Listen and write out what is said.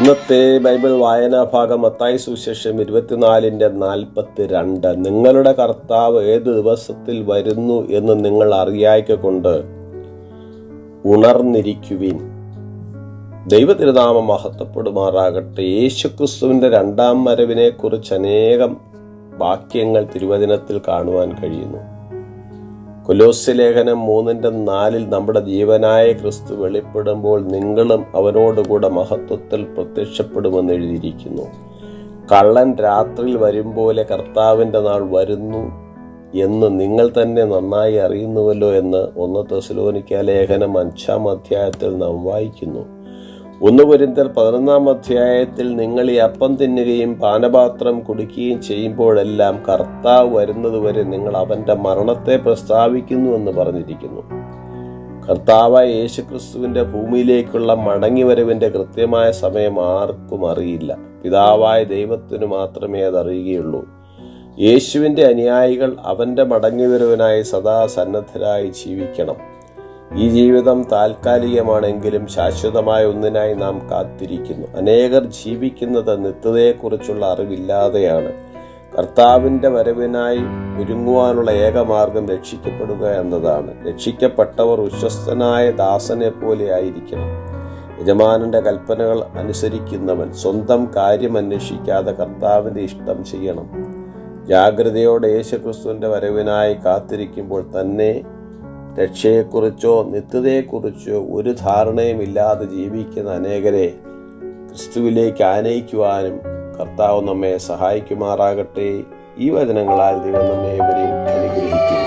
ഇന്നത്തെ ബൈബിൾ വായനാ ഭാഗം മത്തായി സുവിശേഷം 24:42. നിങ്ങളുടെ കർത്താവ് ഏത് ദിവസത്തിൽ വരുന്നു എന്ന് നിങ്ങൾ അറിയായ്കൊണ്ട് ഉണർന്നിരിക്കുവിൻ. ദൈവതിരുനാമം മഹത്വപ്പെടുമാറാകട്ടെ. യേശുക്രിസ്തുവിന്റെ രണ്ടാം വരവിനെ കുറിച്ച് അനേകം വാക്യങ്ങൾ തിരുവചനത്തിൽ കാണുവാൻ കഴിയുന്നു. കൊലോസ്യ ലേഖനം 3:4 നമ്മുടെ ജീവനായ ക്രിസ്തു വെളിപ്പെടുമ്പോൾ നിങ്ങളും അവനോടുകൂടെ മഹത്വത്തിൽ പ്രത്യക്ഷപ്പെടുമെന്ന് എഴുതിയിരിക്കുന്നു. കള്ളൻ രാത്രിയിൽ വരും പോലെ കർത്താവിൻ്റെ നാൾ വരുന്നു എന്ന് നിങ്ങൾ തന്നെ നന്നായി അറിയുന്നുവല്ലോ എന്ന് 1 തെസ്സലോനിക്ക ലേഖനം 5-ാം അധ്യായത്തിൽ നാം വായിക്കുന്നു. 1 കൊരിന്ത്യർ 11-ാം അധ്യായത്തിൽ നിങ്ങൾ ഈ അപ്പം തിന്നുകയും പാനപാത്രം കുടിക്കുകയും ചെയ്യുമ്പോഴെല്ലാം കർത്താവ് വരുന്നതുവരെ നിങ്ങൾ അവന്റെ മരണത്തെ പ്രസ്താവിക്കുന്നു എന്ന് പറഞ്ഞിരിക്കുന്നു. കർത്താവായ യേശുക്രിസ്തുവിന്റെ ഭൂമിയിലേക്കുള്ള മടങ്ങിവരവിന്റെ കൃത്യമായ സമയം ആർക്കും അറിയില്ല. പിതാവായ ദൈവത്തിനു മാത്രമേ അതറിയുകയുള്ളൂ. യേശുവിന്റെ അനുയായികൾ അവന്റെ മടങ്ങിവരവിനായി സദാ സന്നദ്ധരായി ജീവിക്കണം. ഈ ജീവിതം താൽക്കാലികമാണെങ്കിലും ശാശ്വതമായ ഒന്നിനായി നാം കാത്തിരിക്കുന്നു. അനേകർ ജീവിക്കുന്നത് നിത്യതയെക്കുറിച്ചുള്ള അറിവില്ലാതെയാണ്. കർത്താവിൻ്റെ വരവിനായി ഒരുങ്ങുവാനുള്ള ഏകമാർഗം രക്ഷിക്കപ്പെടുക എന്നതാണ്. രക്ഷിക്കപ്പെട്ടവർ വിശ്വസ്തനായ ദാസനെ പോലെ ആയിരിക്കണം. യജമാനന്റെ കൽപ്പനകൾ അനുസരിക്കുന്നവൻ സ്വന്തം കാര്യം അന്വേഷിക്കാതെ കർത്താവിൻ്റെ ഇഷ്ടം ചെയ്യണം. ജാഗ്രതയോടെ യേശുക്രിസ്തുവിന്റെ വരവിനായി കാത്തിരിക്കുമ്പോൾ തന്നെ രക്ഷയെക്കുറിച്ചോ നിത്യതയെക്കുറിച്ചോ ഒരു ധാരണയുമില്ലാതെ ജീവിക്കുന്ന അനേകരെ ക്രിസ്തുവിലേക്ക് ആനയിക്കുവാനും കർത്താവ് നമ്മെ സഹായിക്കുമാറാകട്ടെ. ഈ വചനങ്ങളാൽ ദൈവം നമ്മെ ഏവരെയും അനുഗ്രഹിക്കുന്നു.